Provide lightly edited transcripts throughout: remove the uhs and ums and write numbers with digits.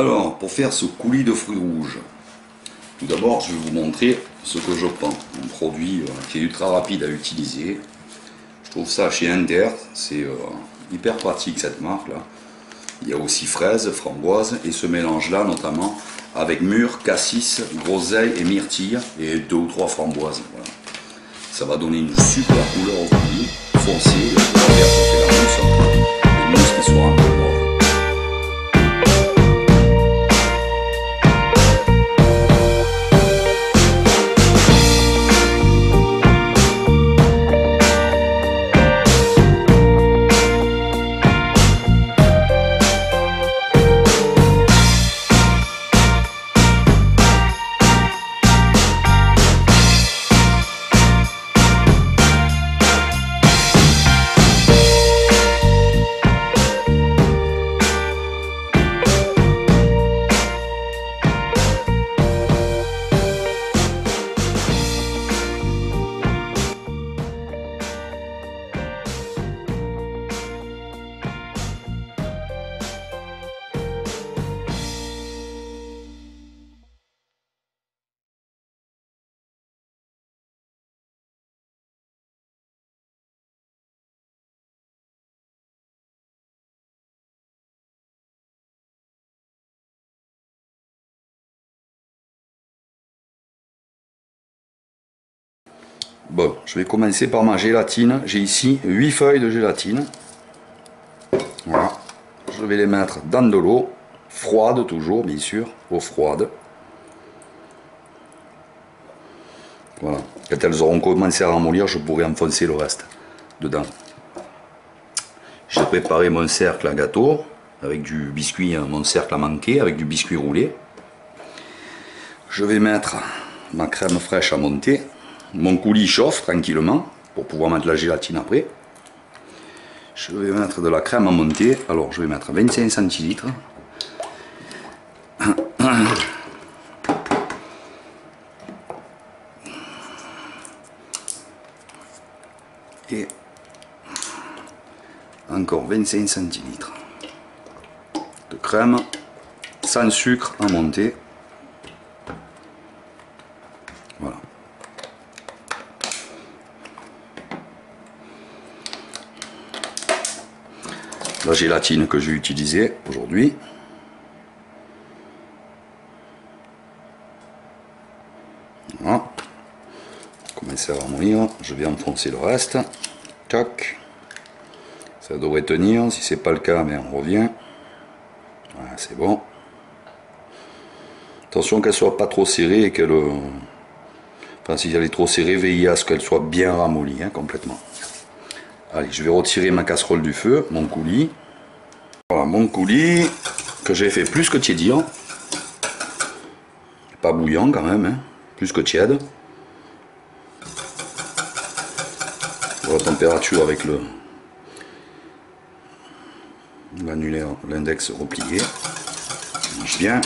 Alors, pour faire ce coulis de fruits rouges, tout d'abord, je vais vous montrer ce que je prends. Un produit qui est ultra rapide à utiliser. Je trouve ça chez Inter, c'est hyper pratique cette marque-là. Il y a aussi fraises, framboises, et ce mélange-là, notamment, avec mûre, cassis, groseille et myrtille, et 2 ou 3 framboises. Voilà. Ça va donner une super couleur au coulis, foncé, et on va faire ça fait la mousse, une mousse qui sera un peu mauve. Bon, je vais commencer par ma gélatine. J'ai ici 8 feuilles de gélatine. Voilà. Je vais les mettre dans de l'eau, froide toujours, bien sûr, eau froide. Voilà. Quand elles auront commencé à ramollir, je pourrai enfoncer le reste dedans. J'ai préparé mon cercle à gâteau, avec du biscuit, mon cercle à manquer, avec du biscuit roulé. Je vais mettre ma crème fraîche à monter. Mon coulis chauffe tranquillement pour pouvoir mettre la gélatine après. Je vais mettre de la crème à monter. Alors je vais mettre 25 centilitres. Et encore 25 centilitres de crème sans sucre à monter. Voilà. La gélatine que je vais utiliser aujourd'hui. Voilà. Commencer à ramollir, je vais enfoncer le reste. Tac. Ça devrait tenir, si c'est pas le cas, mais on revient. Voilà, c'est bon. Attention qu'elle soit pas trop serrée et qu'elle... Enfin, si elle est trop serrée, veillez à ce qu'elle soit bien ramollie, hein, complètement. Allez, je vais retirer ma casserole du feu, mon coulis. Voilà, mon coulis, que j'ai fait plus que tiédir. Pas bouillant quand même, hein, plus que tiède. La température avec l'annulaire, l'index replié. Ça marche bien.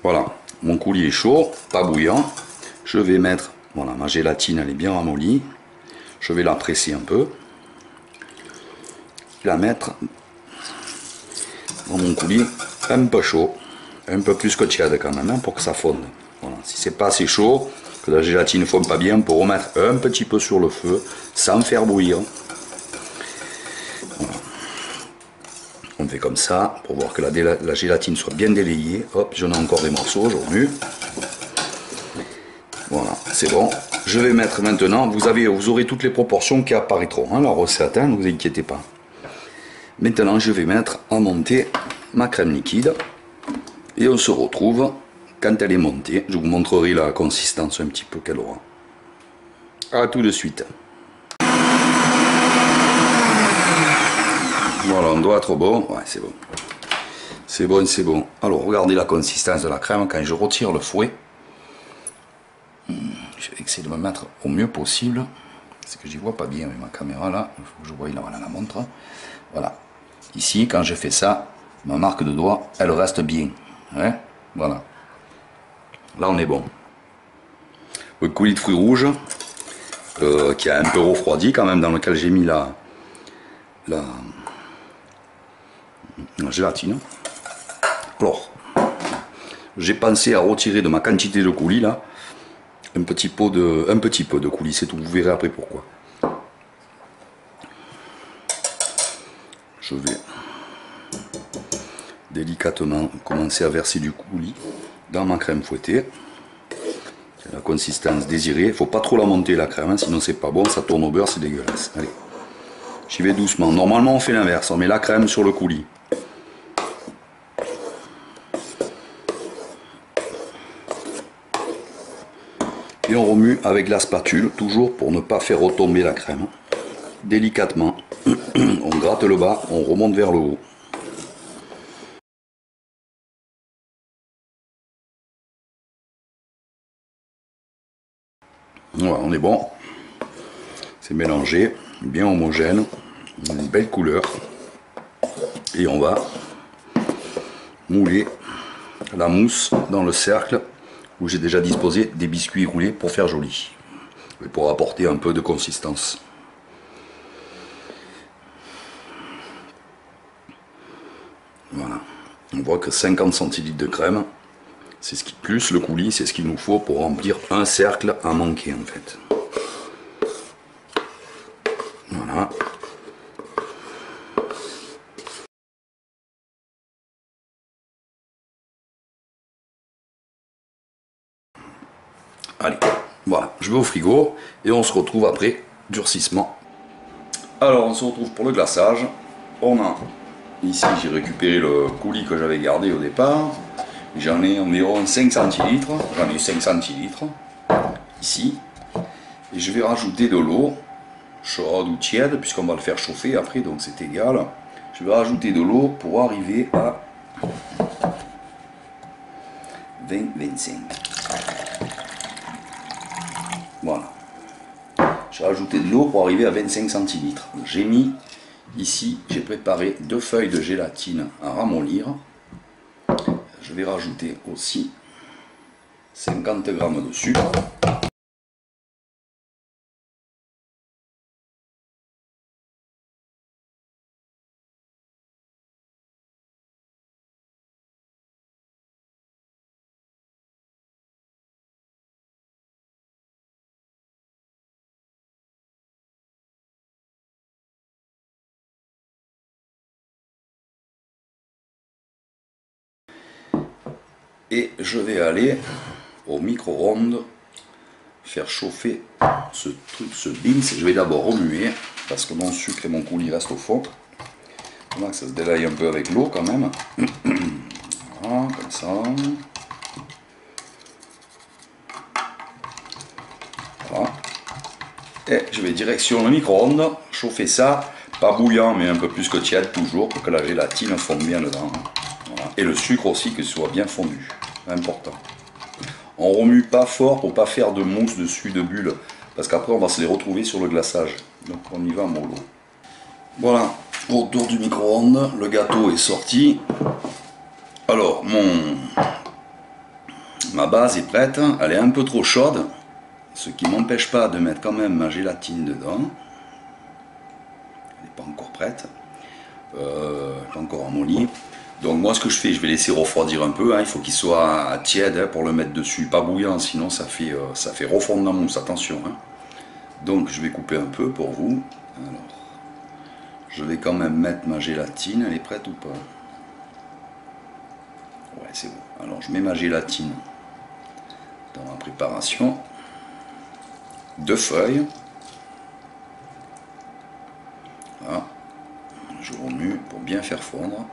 Voilà, mon coulis est chaud, pas bouillant. Je vais mettre, voilà, ma gélatine, elle est bien ramollie. Je vais la presser un peu. La mettre dans mon coulis un peu chaud. Un peu plus que tiède quand même, hein, pour que ça fonde. Voilà. Si c'est pas assez chaud, que la gélatine ne fonde pas bien, on peut remettre un petit peu sur le feu, sans faire bouillir. Voilà. On fait comme ça, pour voir que la gélatine soit bien délayée. Hop, j'en ai encore des morceaux aujourd'hui. Voilà, c'est bon. Je vais mettre maintenant, vous aurez toutes les proportions qui apparaîtront, hein, la recette, hein, ne vous inquiétez pas. Maintenant, je vais mettre à monter ma crème liquide. Et on se retrouve quand elle est montée. Je vous montrerai la consistance un petit peu qu'elle aura. A tout de suite. Voilà, on doit être bon. Ouais, c'est bon. C'est bon, c'est bon. Alors, regardez la consistance de la crème quand je retire le fouet. Je vais essayer de me mettre au mieux possible. Parce que je ne vois pas bien avec ma caméra là. Il faut que je voie la montre. Voilà. Ici, quand je fais ça, ma marque de doigt, elle reste bien. Ouais, voilà. Là, on est bon. Le coulis de fruits rouges, qui a un peu refroidi quand même, dans lequel j'ai mis la gélatine. Alors, j'ai pensé à retirer de ma quantité de coulis là, un petit peu de coulis, c'est tout, vous verrez après pourquoi. Je vais délicatement commencer à verser du coulis dans ma crème fouettée. La consistance désirée, il ne faut pas trop la monter la crème, hein, sinon c'est pas bon, ça tourne au beurre, c'est dégueulasse. Allez, j'y vais doucement. Normalement on fait l'inverse, on met la crème sur le coulis. Et on remue avec la spatule, toujours pour ne pas faire retomber la crème. Délicatement, on gratte le bas, on remonte vers le haut. Voilà, on est bon. C'est mélangé, bien homogène, une belle couleur. Et on va mouler la mousse dans le cercle où j'ai déjà disposé des biscuits roulés pour faire joli. Et pour apporter un peu de consistance. Voilà. On voit que 50 centilitres de crème, c'est ce qui, plus le coulis, c'est ce qu'il nous faut pour remplir un cercle à manquer en fait. Voilà. Allez, voilà, je vais au frigo et on se retrouve après durcissement. Alors on se retrouve pour le glaçage. On a ici, j'ai récupéré le coulis que j'avais gardé au départ. J'en ai environ 5 centilitres. J'en ai 5 centilitres ici. Et je vais rajouter de l'eau, chaude ou tiède, puisqu'on va le faire chauffer après, donc c'est égal. Je vais rajouter de l'eau pour arriver à 20-25. Voilà. J'ai rajouté de l'eau pour arriver à 25 centilitres. J'ai mis ici, j'ai préparé 2 feuilles de gélatine à ramollir. Je vais rajouter aussi 50 g de sucre. Et je vais aller au micro-ondes faire chauffer ce truc, ce beans. Je vais d'abord remuer parce que mon sucre et mon coulis restent au fond. Voilà, ça se délaye un peu avec l'eau quand même. Voilà, comme ça. Voilà. Et je vais direction le micro-ondes, chauffer ça, pas bouillant mais un peu plus que tiède toujours pour que la gélatine fonde bien dedans. Voilà. Et le sucre aussi que ce soit bien fondu, important. On remue pas fort pour pas faire de mousse dessus, de bulles, parce qu'après on va se les retrouver sur le glaçage. Donc on y va mollo. Voilà, autour du micro-ondes, le gâteau est sorti. Alors ma base est prête, elle est un peu trop chaude, ce qui m'empêche pas de mettre quand même ma gélatine dedans. Elle n'est pas encore prête, pas encore amollie. Donc moi ce que je fais, je vais laisser refroidir un peu, hein. Il faut qu'il soit tiède hein, pour le mettre dessus, pas bouillant, sinon ça fait refondre la mousse, attention. Hein. Donc je vais couper un peu pour vous. Alors, je vais quand même mettre ma gélatine, elle est prête ou pas? Ouais, c'est bon. Alors je mets ma gélatine dans ma préparation. 2 feuilles. Voilà. Je remue pour bien faire fondre.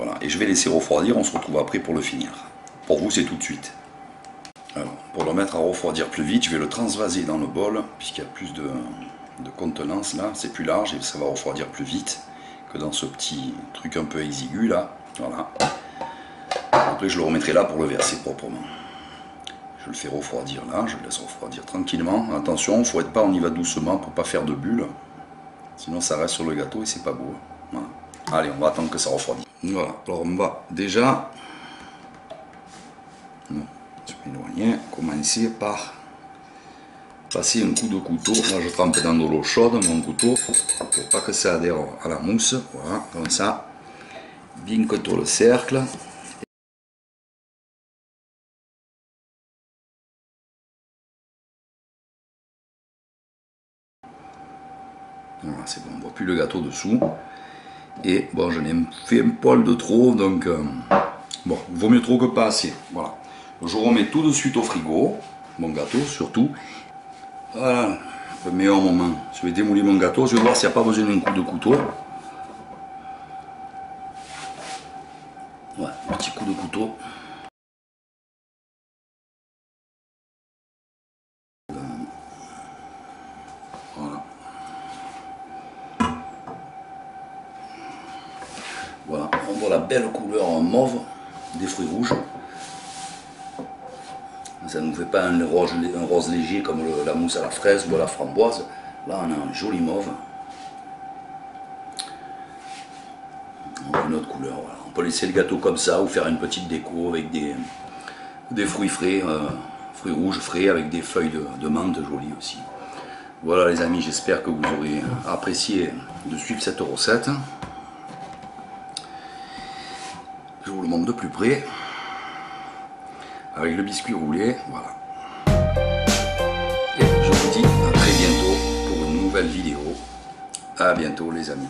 Voilà, et je vais laisser refroidir, on se retrouve après pour le finir. Pour vous, c'est tout de suite. Alors, pour le mettre à refroidir plus vite, je vais le transvaser dans le bol, puisqu'il y a plus de contenance là, c'est plus large et ça va refroidir plus vite que dans ce petit truc un peu exigu là. Voilà. Après, je le remettrai là pour le verser proprement. Je le fais refroidir là, je le laisse refroidir tranquillement. Attention, il ne fouette pas, on y va doucement pour ne pas faire de bulles. Sinon, ça reste sur le gâteau et c'est pas beau. Voilà. Allez, on va attendre que ça refroidisse. Voilà, alors on va déjà, je vais éloigner, commencer par passer un coup de couteau. Là je trempe dans de l'eau chaude mon couteau pour pas que ça adhère à la mousse. Voilà, comme ça. Bien contre le cercle. Voilà, c'est bon, on ne voit plus le gâteau dessous. Et bon, j'en ai fait un poil de trop, donc bon, vaut mieux trop que pas assez. Voilà. Je remets tout de suite au frigo, mon gâteau surtout. Voilà, le meilleur moment. Je vais démouler mon gâteau, je vais voir s'il n'y a pas besoin d'un coup de couteau. Ouais, petit coup de couteau. Voilà. Voilà, on voit la belle couleur mauve des fruits rouges. Ça ne nous fait pas un rose léger comme la mousse à la fraise ou à la framboise. Là, on a un joli mauve. On a une autre couleur. Voilà. On peut laisser le gâteau comme ça ou faire une petite déco avec des fruits frais, fruits rouges frais avec des feuilles de menthe jolies aussi. Voilà les amis, j'espère que vous aurez apprécié de suivre cette recette. Je vous le montre de plus près. Avec le biscuit roulé, voilà. Et je vous dis à très bientôt pour une nouvelle vidéo. À bientôt les amis.